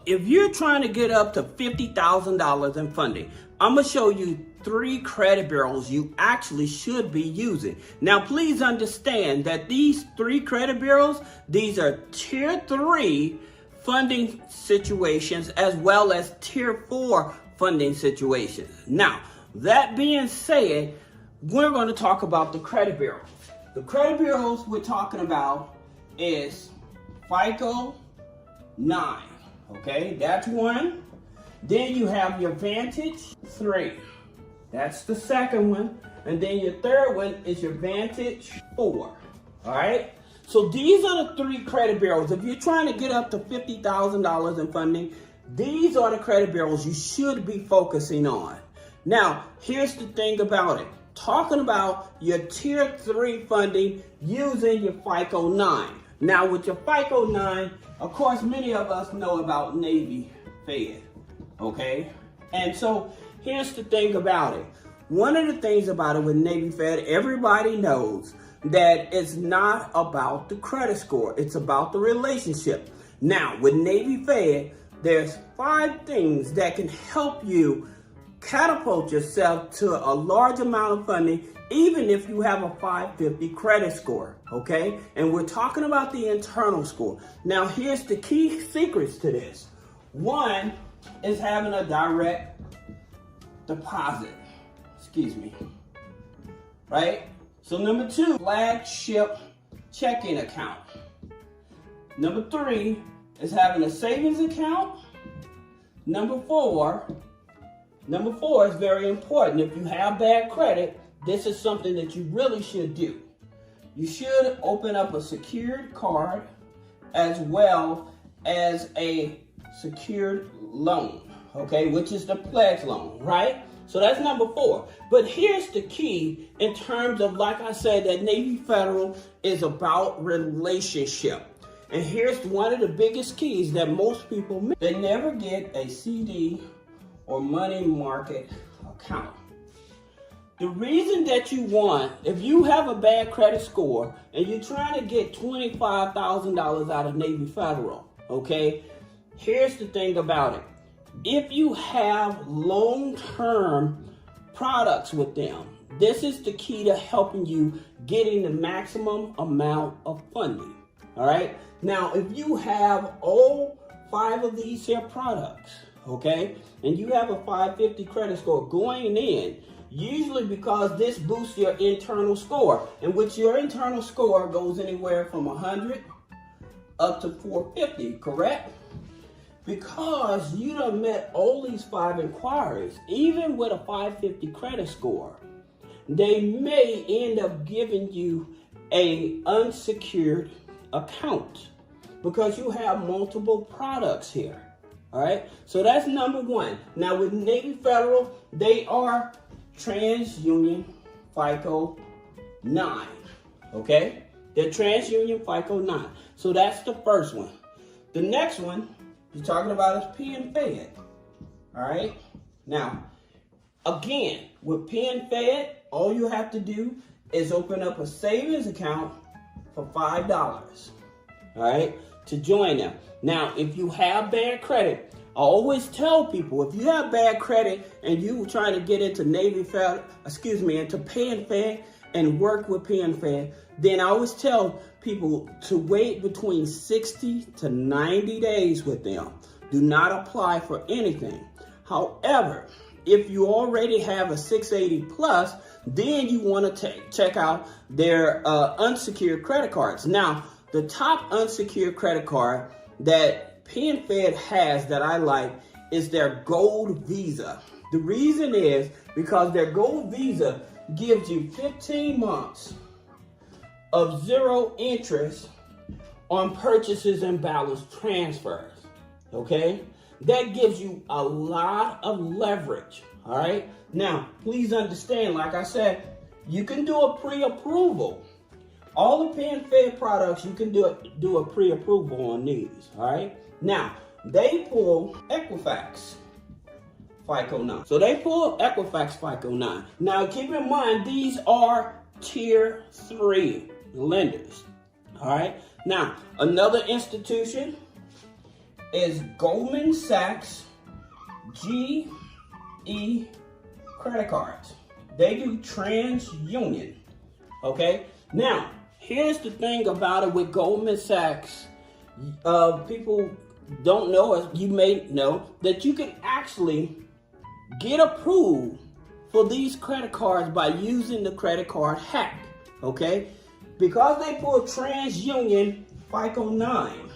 if you're trying to get up to $50,000 in funding, I'm going to show you 3 credit bureaus you actually should be using. Now, please understand that these 3 credit bureaus, these are tier 3 funding situations as well as tier 4 funding situations. Now, that being said, we're going to talk about the credit bureaus. The credit bureaus we're talking about is FICO 9. Okay, that's one. Then you have your Vantage 3. That's the second one. And then your third one is your Vantage 4. All right. So these are the 3 credit bureaus. If you're trying to get up to $50,000 in funding, these are the credit bureaus you should be focusing on. Now, here's the thing about it. Talking about your tier 3 funding using your FICO 9. Now, with your FICO 9, of course, many of us know about Navy Fed, okay? And so here's the thing about it. One of the things about it with Navy Fed, everybody knows that it's not about the credit score. It's about the relationship. Now, with Navy Fed, there's 5 things that can help you catapult yourself to a large amount of funding, even if you have a 550 credit score, okay? And we're talking about the internal score. Now, here's the key secrets to this. One is having a direct deposit, right? So number 2, flagship checking account. Number 3 is having a savings account. Number 4 is very important. If you have bad credit, this is something that you really should do. You should open up a secured card as well as a secured loan, okay, which is the pledge loan, right? So that's number 4. But here's the key in terms of, like I said, that Navy Federal is about relationship. And here's one of the biggest keys that most people miss. They never get a CD or money market account. The reason that you want, if you have a bad credit score and you're trying to get $25,000 out of Navy Federal, okay, here's the thing about it. If you have long-term products with them, this is the key to helping you getting the maximum amount of funding, all right? Now, if you have all 5 of these here products, okay, and you have a 550 credit score going in, usually because this boosts your internal score, in which your internal score goes anywhere from 100 up to 450, correct? Because you done met all these 5 inquiries, even with a 550 credit score, they may end up giving you a unsecured account because you have multiple products here. All right, so that's number 1. Now with Navy Federal, they are TransUnion FICO 9, okay? They're TransUnion FICO 9. So that's the first one. The next one you're talking about is PenFed, all right? Now, again, with PenFed, all you have to do is open up a savings account for $5, all right, to join them. Now, if you have bad credit, I always tell people, if you have bad credit and you trying to get into Navy Fed, into PenFed and work with PenFed, then I always tell people to wait between 60 to 90 days with them. Do not apply for anything. However, if you already have a 680 plus, then you want to check out their unsecured credit cards. Now, the top unsecured credit card that PenFed has that I like is their Gold Visa. The reason is because their Gold Visa gives you 15 months of 0 interest on purchases and balance transfers, okay? That gives you a lot of leverage, all right? Now, please understand, like I said, you can do a pre-approval. All the PenFed products, you can do a pre-approval on these, all right? Now, they pull Equifax FICO 9. So they pull Equifax FICO 9. Now, keep in mind, these are tier 3 lenders, all right? Now, another institution is Goldman Sachs GE credit cards. They do TransUnion, okay? Now, here's the thing about it with Goldman Sachs. People don't know, you may know, that you can actually get approved for these credit cards by using the credit card hack, okay? Because they pull TransUnion FICO 9,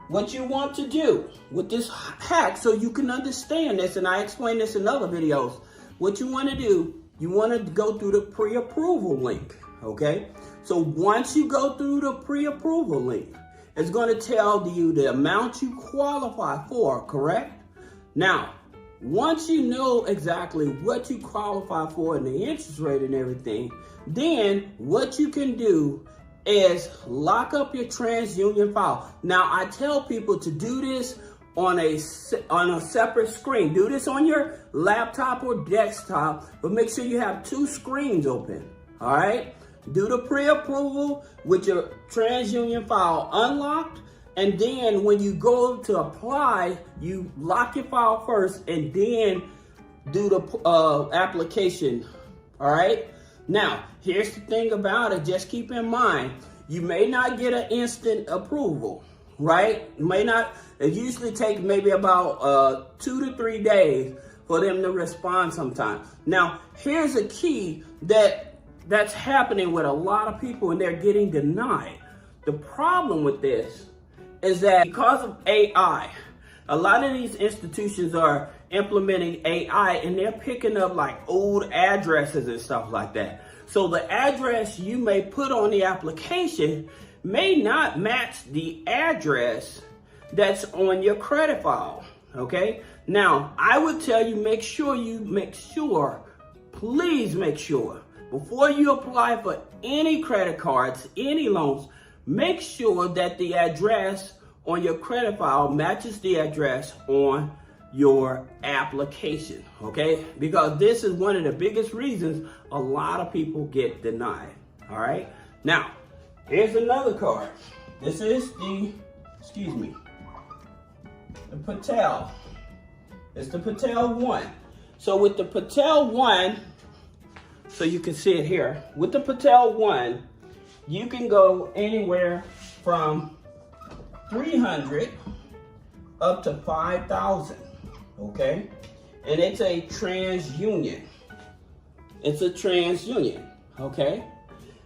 what you want to do with this hack, so you can understand this, and I explain this in other videos, what you want to do, you want to go through the pre-approval link, okay? So once you go through the pre-approval link, it's going to tell you the amount you qualify for, correct? Now, once you know exactly what you qualify for and the interest rate and everything, then what you can do is lock up your TransUnion file. Now, I tell people to do this on a separate screen. Do this on your laptop or desktop, but make sure you have two screens open, all right? Do the pre-approval with your TransUnion file unlocked, and then when you go to apply, you lock your file first and then do the application, all right? Now, here's the thing about it. Just keep in mind, you may not get an instant approval, right? It usually takes maybe about 2 to 3 days for them to respond sometimes. Now, here's a key that's happening with a lot of people, and they're getting denied. The problem with this is that because of AI, a lot of these institutions are implementing AI, and they're picking up like old addresses and stuff like that. So the address you may put on the application may not match the address that's on your credit file, okay? Now, I would tell you, please make sure, before you apply for any credit cards, any loans, make sure that the address on your credit file matches the address on your application, okay? Because this is one of the biggest reasons a lot of people get denied, all right? Now, here's another card. This is the Patel. It's the Patel 1. So with the Patel 1, so you can see it here, with the Patel 1, you can go anywhere from 300 up to 5,000, okay? And it's a TransUnion. It's a TransUnion, okay?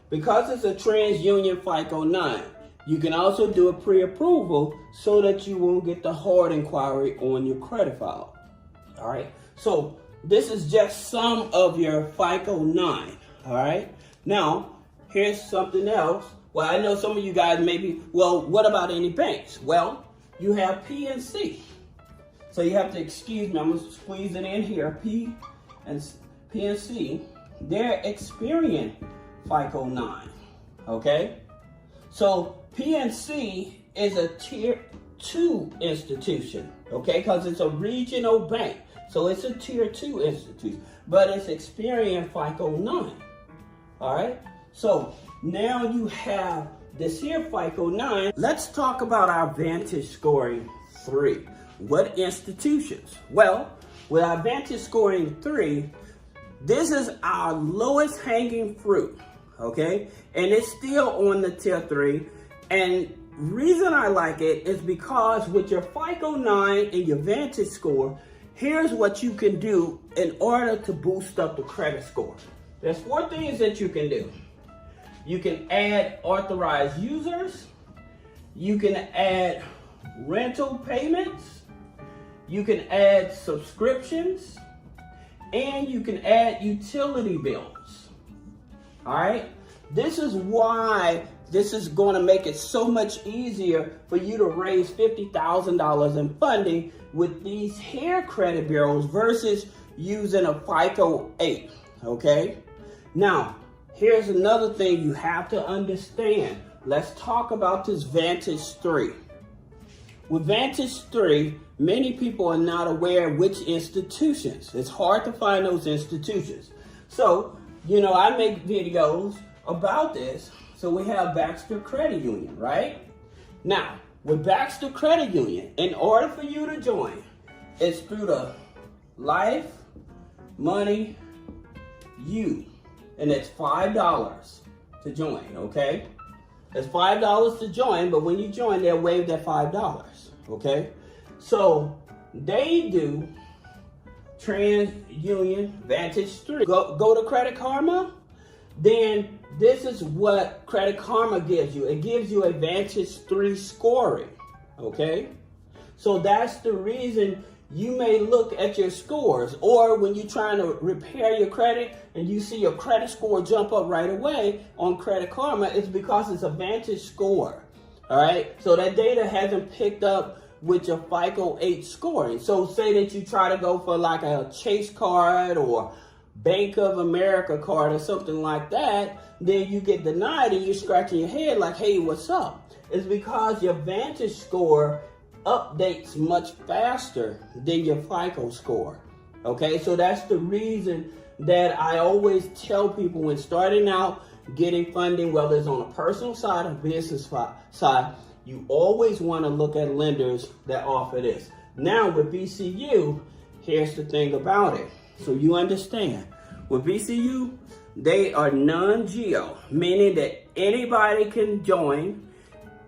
Because it's a TransUnion FICO 9, you can also do a pre-approval so that you won't get the hard inquiry on your credit file, all right? So this is just some of your FICO 9, all right? Now, here's something else. Well, I know some of you guys maybe, well, what about any banks? Well, you have PNC. So you have to excuse me, I'm gonna squeeze it in here. PNC, they're Experian FICO 9, okay? So PNC is a tier 2 institution, okay? Because it's a regional bank. So it's a tier 2 institution, but it's Experian FICO 9, all right? So now you have this here FICO 9. Let's talk about our VantageScore 3. What institutions? Well, with our VantageScore 3, this is our lowest hanging fruit, okay? And it's still on the tier 3. And reason I like it is because with your FICO 9 and your VantageScore, here's what you can do in order to boost up the credit score. There's 4 things that you can do. You can add authorized users. You can add rental payments. You can add subscriptions. And you can add utility bills. All right? This is why this is going to make it so much easier for you to raise $50,000 in funding with these hair credit bureaus versus using a FICO 8, okay? Now, here's another thing you have to understand. Let's talk about this Vantage 3. With Vantage 3, many people are not aware of which institutions. It's hard to find those institutions. So, you know, I make videos about this. So we have Baxter Credit Union, right? Now, with Baxter Credit Union, in order for you to join, it's through the Life Money U, and it's $5 to join, okay? It's $5 to join, but when you join, they'll waive that $5, okay? So they do TransUnion Vantage 3. Go to Credit Karma, then this is what Credit Karma gives you. It gives you a Vantage 3 scoring, okay? So that's the reason you may look at your scores, or when you're trying to repair your credit and you see your credit score jump up right away on Credit Karma, it's because it's a Vantage score, all right? So that data hasn't picked up with your FICO 8 scoring. So say that you try to go for like a Chase card or Bank of America card or something like that, then you get denied and you're scratching your head like, hey, what's up? It's because your Vantage score updates much faster than your FICO score. Okay, so that's the reason that I always tell people when starting out getting funding, whether it's on a personal side or business side, you always want to look at lenders that offer this. Now with VCU, here's the thing about it. So you understand, with VCU, they are non-geo, meaning that anybody can join,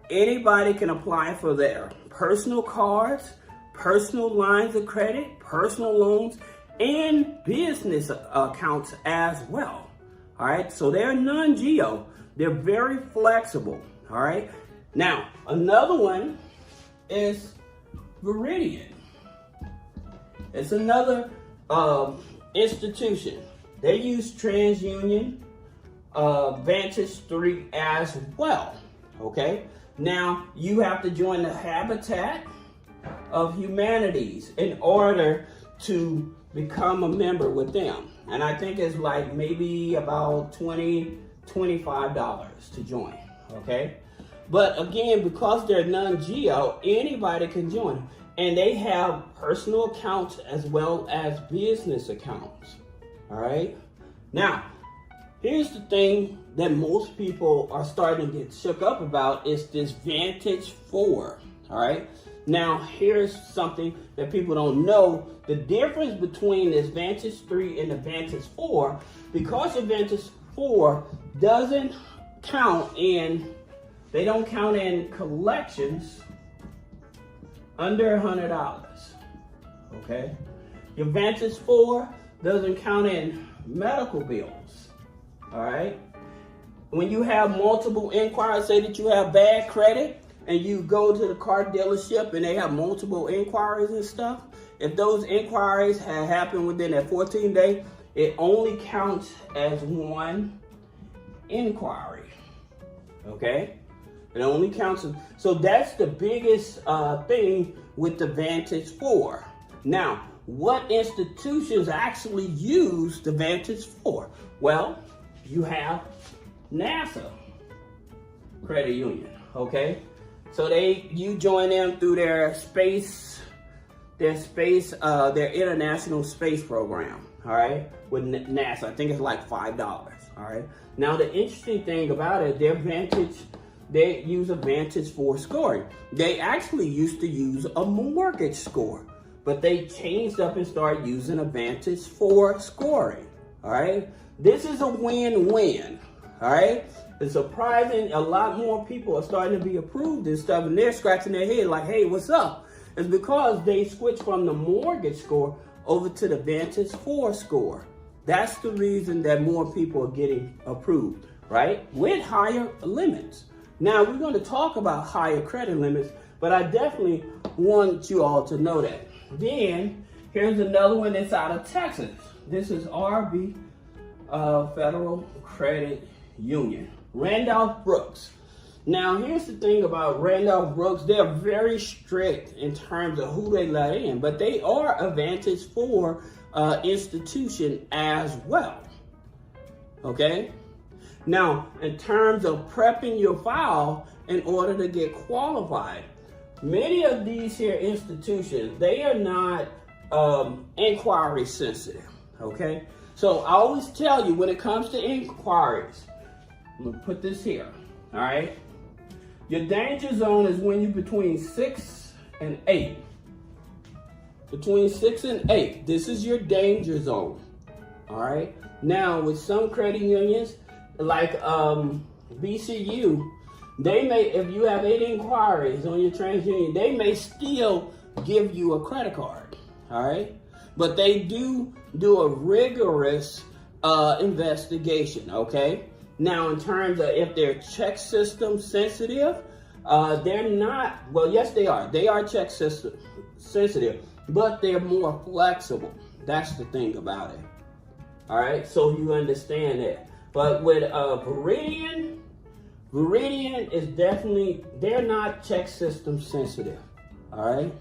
anybody can apply for their personal cards, personal lines of credit, personal loans, and business accounts as well. All right, so they're non-geo. They're very flexible. All right. Now, another one is Veridian. It's another institution. They use TransUnion Vantage 3 as well. Okay. Now, you have to join the Habitat of Humanities in order to become a member with them. And I think it's like maybe about $20, $25 to join, okay? But again, because they're non-geo, anybody can join. And they have personal accounts as well as business accounts, all right? Now, here's the thing that most people are starting to get shook up about is this Vantage 4, all right? Now, here's something that people don't know. The difference between this Vantage 3 and the Vantage 4, because the Vantage 4 doesn't count in, they don't count in collections under $100, okay? Your Vantage 4 doesn't count in medical bills, all right? When you have multiple inquiries, say that you have bad credit and you go to the car dealership and they have multiple inquiries and stuff, if those inquiries have happened within that 14 days, it only counts as one inquiry, okay? It only counts. So that's the biggest thing with the Vantage 4. Now, what institutions actually use the Vantage 4? Well, you have NASA Credit Union, okay? So you join them through their international space program, all right? With NASA, I think it's like $5, all right? Now the interesting thing about it, they use a Vantage 4 scoring. They actually used to use a mortgage score, but they changed up and started using a Vantage 4 scoring, all right? This is a win-win, all right? It's surprising a lot more people are starting to be approved and stuff, and they're scratching their head like, hey, what's up? It's because they switched from the mortgage score over to the Vantage 4 score. That's the reason that more people are getting approved, right? With higher limits. Now, we're going to talk about higher credit limits, but I definitely want you all to know that. Then, here's another one that's out of Texas. This is RB Federal Credit Union. Randolph Brooks. Now, here's the thing about Randolph Brooks. They're very strict in terms of who they let in, but they are a Vantage 4 institution as well, okay? Now, in terms of prepping your file in order to get qualified, many of these here institutions, they are not inquiry sensitive, okay? So I always tell you when it comes to inquiries, I'm gonna put this here, all right? Your danger zone is when you're between 6 and 8. Between 6 and 8, this is your danger zone. All right. Now, with some credit unions, like BCU, they may, if you have 8 inquiries on your TransUnion, they may still give you a credit card. All right. But they do a rigorous investigation. Okay. Now, in terms of if they're check system sensitive, they're not. Well, yes, they are. They are check system sensitive, but they're more flexible. That's the thing about it. All right, so you understand that. But with Veridian is definitely, they're not check system sensitive. All right.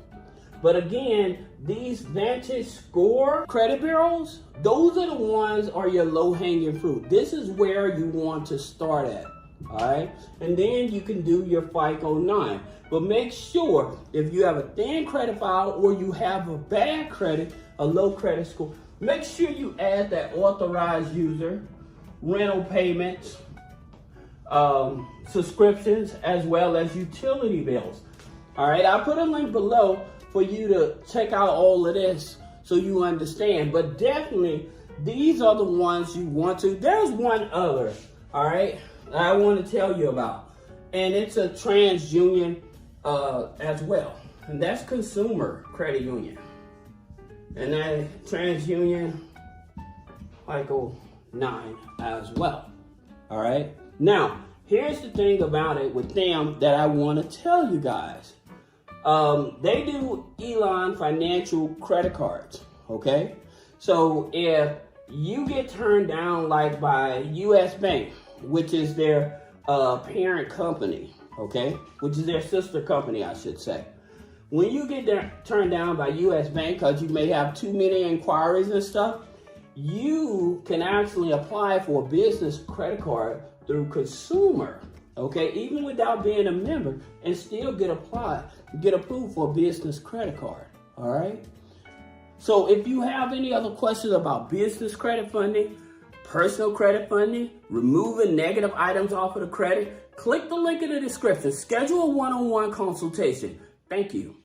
But again, these VantageScore credit bureaus, those are the ones are your low-hanging fruit. This is where you want to start at, all right? And then you can do your FICO 9. But make sure if you have a thin credit file or you have a bad credit, a low credit score, make sure you add that authorized user, rental payments, subscriptions, as well as utility bills. All right, I'll put a link below for you to check out all of this so you understand. But definitely, these are the ones you want to. There's one other, all right, that I want to tell you about. And it's a TransUnion as well. And that's Consumer Credit Union. And that TransUnion FICO 9 as well. All right. Now, here's the thing about it with them that I want to tell you guys. They do Elon financial credit cards, okay? So if you get turned down like by US Bank, which is their parent company, okay? Which is their sister company, I should say. When you get turned down by US Bank because you may have too many inquiries and stuff, you can actually apply for a business credit card through Consumer. Okay, even without being a member, and still get approved for a business credit card. All right. So if you have any other questions about business credit funding, personal credit funding, removing negative items off of the credit, click the link in the description. Schedule a one-on-one consultation. Thank you.